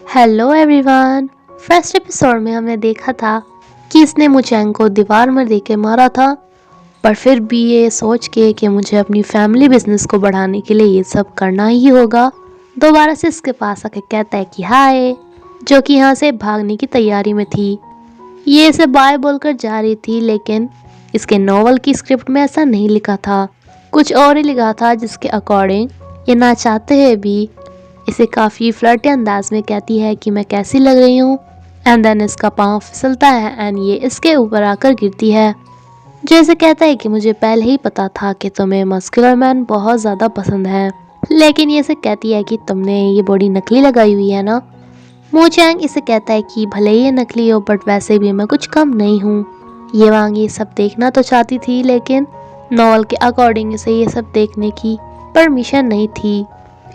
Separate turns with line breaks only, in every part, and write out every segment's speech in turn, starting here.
Hello everyone. First episode में हमने देखा था कि इसने मुचैंग को दीवार में देके मारा था, पर फिर भी ये सोच के कि मुझे अपनी फैमिली बिजनेस को बढ़ाने के लिए ये सब करना ही होगा, दोबारा से इसके पास आके कहता है कि हाय, जो कि यहाँ से भागने की तैयारी में थी। ये इसे बाय बोलकर जा रही थी, लेकिन इसके नॉवल की स्क्रिप्ट में ऐसा नहीं लिखा था, कुछ और ही लिखा था, जिसके अकॉर्डिंग ये ना चाहते हुए भी इसे काफ़ी फ्लर्टी अंदाज में कहती है कि मैं कैसी लग रही हूँ। एंड देन इसका पाँव फिसलता है एंड ये इसके ऊपर आकर गिरती है। जैसे कहता है कि मुझे पहले ही पता था कि तुम्हें मस्कुलर मैन बहुत ज़्यादा पसंद है, लेकिन ये इसे कहती है कि तुमने ये बॉडी नकली लगाई हुई है ना। मो चैंग इसे कहता है कि भले ही ये नकली हो, बट वैसे भी मैं कुछ कम नहीं हूँ। ये वांग ये सब देखना तो चाहती थी, लेकिन नॉवल के अकॉर्डिंग इसे ये सब देखने की परमिशन नहीं थी,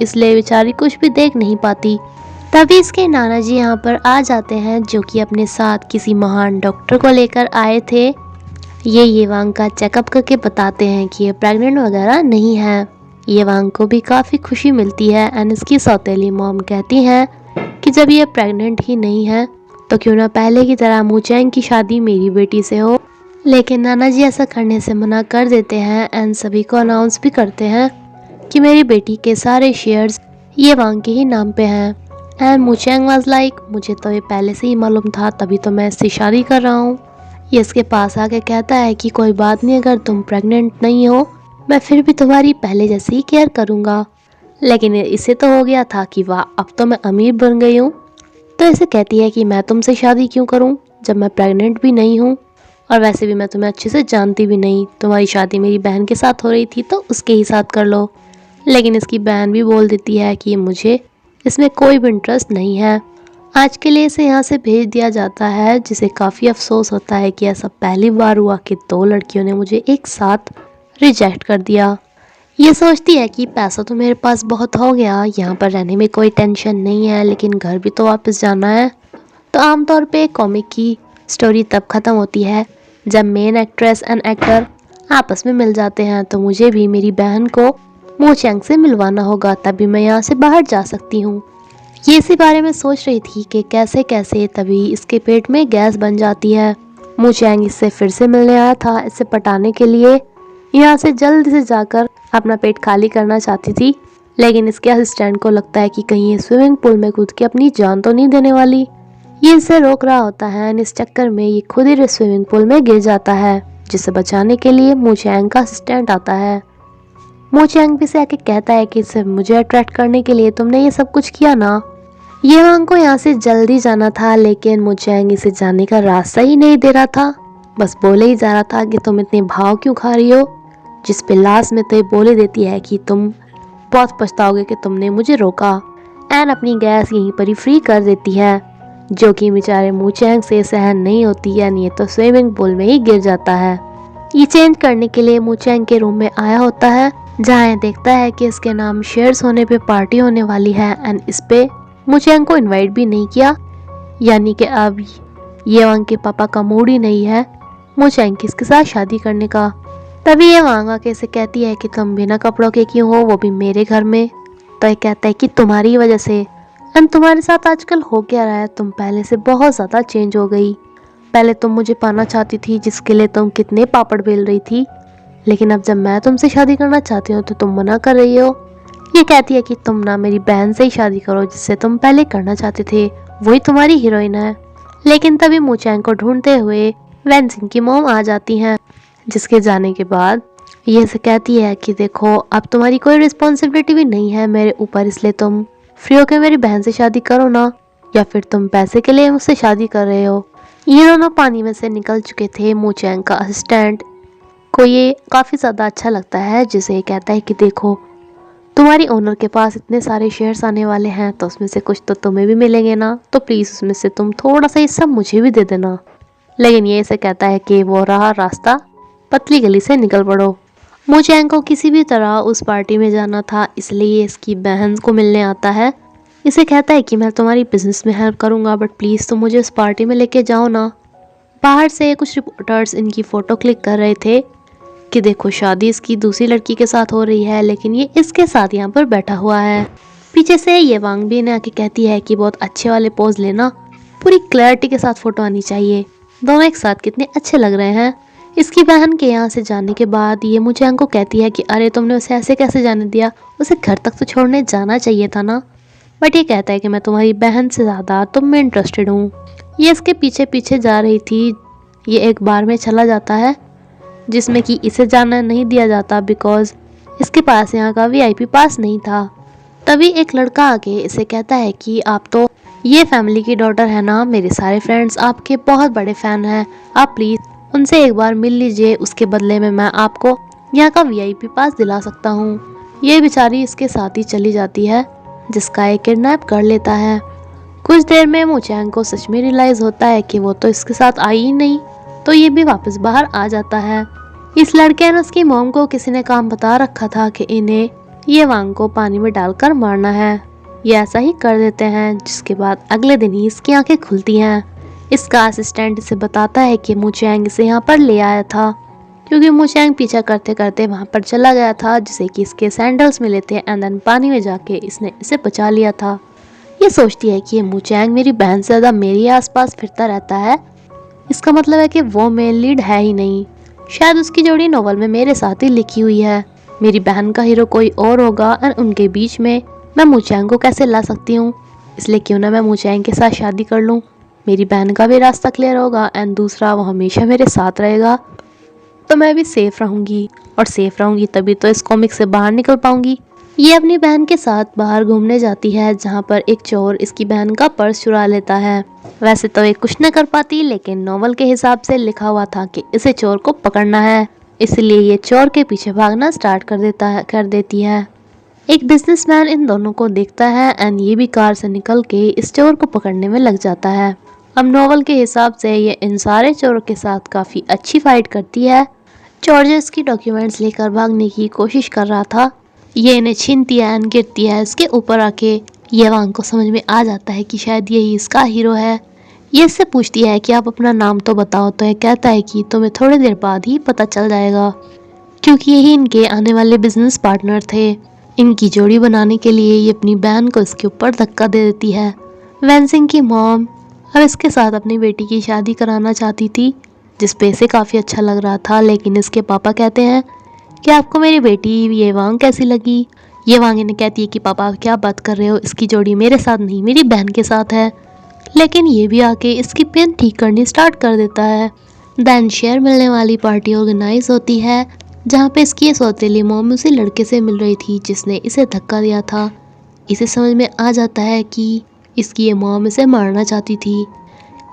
इसलिए बेचारी कुछ भी देख नहीं पाती। तभी इसके नाना जी यहाँ पर आ जाते हैं, जो कि अपने साथ किसी महान डॉक्टर को लेकर आए थे। ये वांग का चेकअप करके बताते हैं कि ये प्रेग्नेंट वगैरह नहीं है। ये वांग को भी काफ़ी खुशी मिलती है एंड इसकी सौतेली मॉम कहती हैं कि जब ये प्रेग्नेंट ही नहीं है तो क्यों ना पहले की तरह मुचैंग की शादी मेरी बेटी से हो। लेकिन नाना जी ऐसा करने से मना कर देते हैं एंड सभी को अनाउंस भी करते हैं कि मेरी बेटी के सारे शेयर्स ये वांग के ही नाम पे हैं। एंड मुचैंग वाज लाइक, मुझे तो ये पहले से ही मालूम था, तभी तो मैं इससे शादी कर रहा हूँ। ये इसके पास आके कहता है कि कोई बात नहीं, अगर तुम प्रेग्नेंट नहीं हो मैं फिर भी तुम्हारी पहले जैसी ही केयर करूँगा। लेकिन इसे तो हो गया था कि वाह, अब तो मैं अमीर बन गई हूँ। तो इसे कहती है कि मैं तुमसे शादी क्यों करूँ जब मैं प्रेग्नेंट भी नहीं हूँ, और वैसे भी मैं तुम्हें अच्छे से जानती भी नहीं, तुम्हारी शादी मेरी बहन के साथ हो रही थी तो उसके ही साथ कर लो। लेकिन इसकी बहन भी बोल देती है कि मुझे इसमें कोई भी इंटरेस्ट नहीं है। आज के लिए इसे यहाँ से भेज दिया जाता है, जिसे काफ़ी अफसोस होता है कि ऐसा पहली बार हुआ कि दो लड़कियों ने मुझे एक साथ रिजेक्ट कर दिया। ये सोचती है कि पैसा तो मेरे पास बहुत हो गया, यहाँ पर रहने में कोई टेंशन नहीं है, लेकिन घर भी तो वापस जाना है। तो आमतौर पे कॉमिक की स्टोरी तब ख़त्म होती है जब मेन एक्ट्रेस एंड एक्टर आपस में मिल जाते हैं। तो मुझे भी मेरी बहन को मो चैंग से मिलवाना होगा, तभी मैं यहाँ से बाहर जा सकती हूँ। ये इसी बारे में सोच रही थी कि कैसे कैसे, तभी इसके पेट में गैस बन जाती है। मो चैंग इससे फिर से मिलने आया था, इसे पटाने के लिए यहाँ से जल्दी से जाकर अपना पेट खाली करना चाहती थी, लेकिन इसके असिस्टेंट को लगता है कि कहीं ये स्विमिंग पूल में कूद के अपनी जान तो नहीं देने वाली। ये इसे रोक रहा होता है एंड इस चक्कर में ये खुद ही स्विमिंग पूल में गिर जाता है, जिसे बचाने के लिए मो चैंग का असिस्टेंट आता है। मो चैंग भी से आके कहता है कि सिर्फ मुझे अट्रैक्ट करने के लिए तुमने ये सब कुछ किया ना। ये वांग को यहाँ से जल्दी जाना था, लेकिन मो चैंग इसे जाने का रास्ता ही नहीं दे रहा था, बस बोले ही जा रहा था कि तुम इतने भाव क्यों खा रही हो, जिस पे लास्ट में तो ये बोले देती है कि तुम बहुत पछताओगे कि तुमने मुझे रोका, एंड अपनी गैस यहीं पर ही फ्री कर देती है, जो कि बेचारे मो चैंग से सहन नहीं होती है। ये तो स्विमिंग पूल में ही गिर जाता है। ये चेंज करने के लिए मो चैंग के रूम में आया होता है, जहाँ ये देखता है कि इसके नाम शेयर्स होने पे पार्टी होने वाली है एंड इस पे मो चैंग को इनवाइट भी नहीं किया, यानी कि अब ये वांग के पापा का मूड ही नहीं है मो चैंग की इसके साथ शादी करने का। तभी ये वांग आके इसे कहती है कि तुम बिना कपड़ों के क्यों हो, वो भी मेरे घर में। तो ये कहता है कि तुम्हारी वजह से, एंड तुम्हारे साथ आजकल हो क्या रहा है, तुम पहले से बहुत ज़्यादा चेंज हो गई। पहले तुम मुझे पाना चाहती थी, जिसके लिए तुम कितने पापड़ बेल रही थी, लेकिन अब जब मैं तुमसे शादी करना चाहती हूँ तो तुम मना कर रही हो। ये कहती है कि तुम ना मेरी बहन से ही शादी करो, जिससे तुम पहले करना चाहते थे, वही तुम्हारी हीरोइन है। लेकिन तभी मो चैंग को ढूंढते हुए वैन सिंह की मॉम आ जाती हैं, जिसके जाने के बाद ये से कहती है कि देखो, अब तुम्हारी कोई रिस्पॉन्सिबिलिटी भी नहीं है मेरे ऊपर, इसलिए तुम फ्री होकर मेरी बहन से शादी करो ना, या फिर तुम पैसे के लिए मुझसे शादी कर रहे हो। ये दोनों पानी में से निकल चुके थे। मो चैंग का असिस्टेंट को ये काफ़ी ज़्यादा अच्छा लगता है, जिसे ये कहता है कि देखो, तुम्हारी ओनर के पास इतने सारे शेयर्स आने वाले हैं, तो उसमें से कुछ तो तुम्हें भी मिलेंगे ना, तो प्लीज़ उसमें से तुम थोड़ा सा हिस्सा मुझे भी दे देना। लेकिन ये इसे कहता है कि वो रहा रास्ता, पतली गली से निकल पड़ो। मो चैंग को किसी भी तरह उस पार्टी में जाना था, इसलिए इसकी बहन को मिलने आता है। इसे कहता है कि मैं तुम्हारी बिजनेस में हेल्प करूँगा, बट प्लीज़ तुम मुझे उस पार्टी में लेके जाओ ना। बाहर से कुछ रिपोर्टर्स इनकी फ़ोटो क्लिक कर रहे थे कि देखो, शादी इसकी दूसरी लड़की के साथ हो रही है, लेकिन ये इसके साथ यहाँ पर बैठा हुआ है। पीछे से ये वांग भी इन्हें आके कहती है कि बहुत अच्छे वाले पोज लेना, पूरी क्लैरिटी के साथ फोटो आनी चाहिए, दोनों एक साथ कितने अच्छे लग रहे हैं। इसकी बहन के यहाँ से जाने के बाद ये मुचैंग को कहती है कि अरे तुमने उसे ऐसे कैसे जाने दिया, उसे घर तक तो छोड़ने जाना चाहिए था ना। बट ये कहता है कि मैं तुम्हारी बहन से ज़्यादा तुम में इंटरेस्टेड हूँ। ये इसके पीछे पीछे जा रही थी। ये एक बार में चला जाता है जिसमें कि इसे जाना नहीं दिया जाता बिकॉज इसके पास यहाँ का VIP पास नहीं था। तभी एक लड़का आके इसे कहता है कि आप तो ये फैमिली की डॉटर है ना, मेरे सारे फ्रेंड्स आपके बहुत बड़े फ़ैन हैं, आप प्लीज़ उनसे एक बार मिल लीजिए, उसके बदले में मैं आपको यहाँ का VIP पास दिला सकता हूँ। ये बेचारी इसके साथ ही चली जाती है जिसका एक किडनैप कर लेता है। कुछ देर में मुचैंग को सच में रियलाइज़ होता है कि वो तो इसके साथ आई ही नहीं, तो ये भी वापस बाहर आ जाता है। इस लड़के ने उसकी मॉम को किसी ने काम बता रखा था कि इन्हें ये वांग को पानी में डालकर मारना है। ये ऐसा ही कर देते हैं, जिसके बाद अगले दिन ही इसकी आंखें खुलती हैं। इसका असिस्टेंट इसे बताता है कि मुचैंग इसे यहाँ पर ले आया था क्योंकि मुचैंग पीछा करते करते वहाँ पर चला गया था जिसे कि इसके सैंडल्स मिले थे एंड देन पानी में जाके इसने इसे बचा लिया था। ये सोचती है कि ये मुचैंग मेरी बहन से ज़्यादा मेरे आसपास फिरता रहता है, इसका मतलब है कि वो मेन लीड है ही नहीं, शायद उसकी जोड़ी नोवेल में मेरे साथ ही लिखी हुई है। मेरी बहन का हीरो कोई और होगा और उनके बीच में मैं मुचैंग को कैसे ला सकती हूँ, इसलिए क्यों ना मैं मुचैंग के साथ शादी कर लूँ, मेरी बहन का भी रास्ता क्लियर होगा एंड दूसरा वो हमेशा मेरे साथ रहेगा तो मैं भी सेफ रहूँगी, और सेफ रहूँगी तभी तो इस कॉमिक से बाहर निकल पाऊँगी। ये अपनी बहन के साथ बाहर घूमने जाती है जहाँ पर एक चोर इसकी बहन का पर्स चुरा लेता है। वैसे तो ये कुछ न कर पाती, लेकिन नॉवल के हिसाब से लिखा हुआ था कि इसे चोर को पकड़ना है, इसलिए ये चोर के पीछे भागना स्टार्ट कर देती है। एक बिजनेसमैन इन दोनों को देखता है एंड ये भी कार से निकल के इस चोर को पकड़ने में लग जाता है। अब नॉवल के हिसाब से ये इन सारे चोरों के साथ काफ़ी अच्छी फाइट करती है। चोर जो इसकी डॉक्यूमेंट्स लेकर भागने की कोशिश कर रहा था, ये इन्हें छीनती है एंड गिरती है इसके ऊपर आके। ये वांग को समझ में आ जाता है कि शायद यही इसका हीरो है। ये इससे पूछती है कि आप अपना नाम तो बताओ, तो ये कहता है कि तुम्हें थोड़ी देर बाद ही पता चल जाएगा, क्योंकि यही इनके आने वाले बिजनेस पार्टनर थे। इनकी जोड़ी बनाने के लिए ये अपनी बहन को इसके ऊपर धक्का दे देती है। वैनसिंग की मॉम अब इसके साथ अपनी बेटी की शादी कराना चाहती थी, जिस पे इसे काफ़ी अच्छा लग रहा था, लेकिन इसके पापा कहते हैं कि आपको मेरी बेटी ये वांग कैसी लगी। ये वांग इन्हें कहती है कि पापा आप क्या बात कर रहे हो, इसकी जोड़ी मेरे साथ नहीं मेरी बहन के साथ है। लेकिन ये भी आके इसकी पेन ठीक करनी स्टार्ट कर देता है। देन शेयर मिलने वाली पार्टी ऑर्गेनाइज होती है जहाँ पे इसकी ये सौतेली मॉम उसी लड़के से मिल रही थी जिसने इसे धक्का दिया था। इसे समझ में आ जाता है कि इसकी ये मॉम इसे मारना चाहती थी।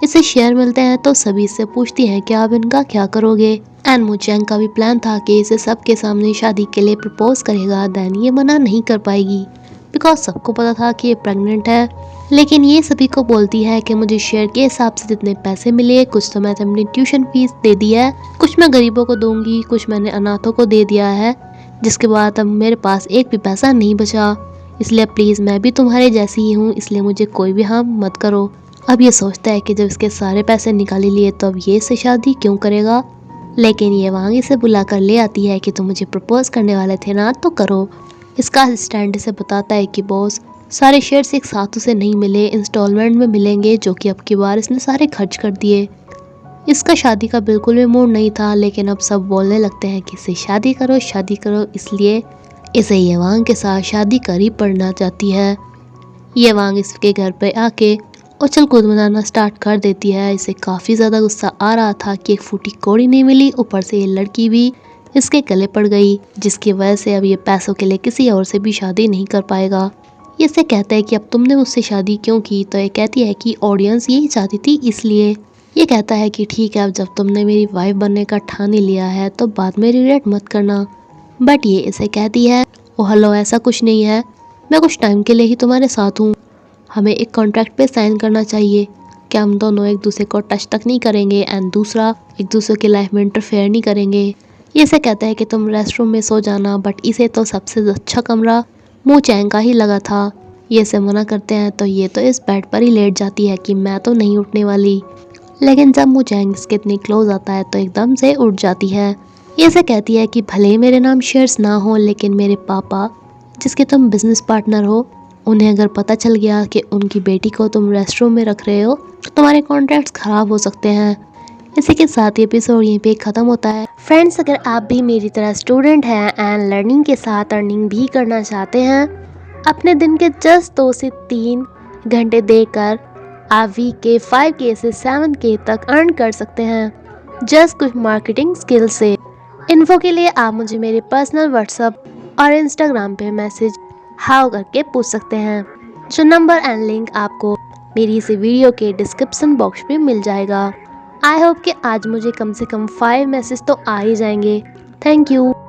इसे शेयर मिलते हैं तो सभी इससे पूछती है कि आप इनका क्या करोगे। एंड मुचैंग का भी प्लान था कि इसे सबके सामने शादी के लिए प्रपोज करेगा, देन ये मना नहीं कर पाएगी बिकॉज सबको पता था कि ये प्रेग्नेंट है। लेकिन ये सभी को बोलती है कि मुझे शेयर के हिसाब से जितने पैसे मिले, कुछ तो मैंने अपनी ट्यूशन फीस दे दी है, कुछ मैं गरीबों को दूंगी, कुछ मैंने अनाथों को दे दिया है, जिसके बाद अब मेरे पास एक भी पैसा नहीं बचा, इसलिए प्लीज़ मैं भी तुम्हारे जैसी ही हूँ, इसलिए मुझे कोई भी हार्म मत करो। अब ये सोचता है कि जब इसके सारे पैसे निकाल लिए तो अब ये इससे शादी क्यों करेगा। लेकिन ये वांग इसे बुला कर ले आती है कि तुम मुझे प्रपोज करने वाले थे ना, तो करो। इसका असिस्टेंट इसे बताता है कि बॉस सारे शेयर्स एक साथ उसे नहीं मिले, इंस्टॉलमेंट में मिलेंगे, जो कि अब की बार इसने सारे खर्च कर दिए। इसका शादी का बिल्कुल भी मूड नहीं था, लेकिन अब सब बोलने लगते हैं कि इसे शादी करो, इसलिए इसे ये वांग के साथ शादी कर ही पड़ना चाहती है। ये वांग इसके घर पे आके उछल कूद मनाना स्टार्ट कर देती है। इसे काफ़ी ज़्यादा गुस्सा आ रहा था कि एक फूटी कौड़ी नहीं मिली, ऊपर से ये लड़की भी इसके गले पड़ गई, जिसकी वजह से अब ये पैसों के लिए किसी और से भी शादी नहीं कर पाएगा। ये इसे कहता है कि अब तुमने मुझसे शादी क्यों की, तो ये कहती है कि ऑडियंस यही चाहती थी इसलिए। ये कहता है कि ठीक है, अब जब तुमने मेरी वाइफ बनने का ठान ही लिया है तो बाद में रिग्रेट मत करना। बट ये इसे कहती है ओ हेलो, ऐसा कुछ नहीं है, मैं कुछ टाइम के लिए ही तुम्हारे साथ हूँ, हमें एक कॉन्ट्रैक्ट पे साइन करना चाहिए कि हम दोनों एक दूसरे को टच तक नहीं करेंगे एंड दूसरा एक दूसरे की लाइफ में इंटरफेयर नहीं करेंगे। ये इसे कहता है कि तुम रेस्ट रूम में सो जाना, बट इसे तो सबसे अच्छा कमरा मुचैंग का ही लगा था। ये इसे मना करते हैं तो ये तो इस बेड पर ही लेट जाती है कि मैं तो नहीं उठने वाली, लेकिन जब मुचैंग इसके इतनी क्लोज आता है तो एकदम से उठ जाती है। ये इसे कहती है कि भले ही मेरे नाम शेयर्स ना हो, लेकिन मेरे पापा जिसके तुम बिजनेस पार्टनर हो, उन्हें अगर पता चल गया कि उनकी बेटी को तुम रेस्टरूम में रख रहे हो तो तुम्हारे कॉन्ट्रैक्ट्स खराब हो सकते हैं। इसी के साथ ये एपिसोड यहीं पे ख़त्म होता है। फ्रेंड्स, अगर आप भी मेरी तरह स्टूडेंट हैं एंड लर्निंग के साथ अर्निंग भी करना चाहते हैं, अपने दिन के जस्ट 2 से 3 घंटे देकर आप वीक के 5K से 7K तक अर्न कर सकते हैं जस्ट कुछ मार्केटिंग स्किल से। इन्फो के लिए आप मुझे मेरे पर्सनल व्हाट्सएप और इंस्टाग्राम पे मैसेज हाउ करके पूछ सकते हैं, जो नंबर एंड लिंक आपको मेरी इस वीडियो के डिस्क्रिप्शन बॉक्स में मिल जाएगा। आई होप कि आज मुझे कम से कम 5 मैसेज तो आ ही जाएंगे। Thank you.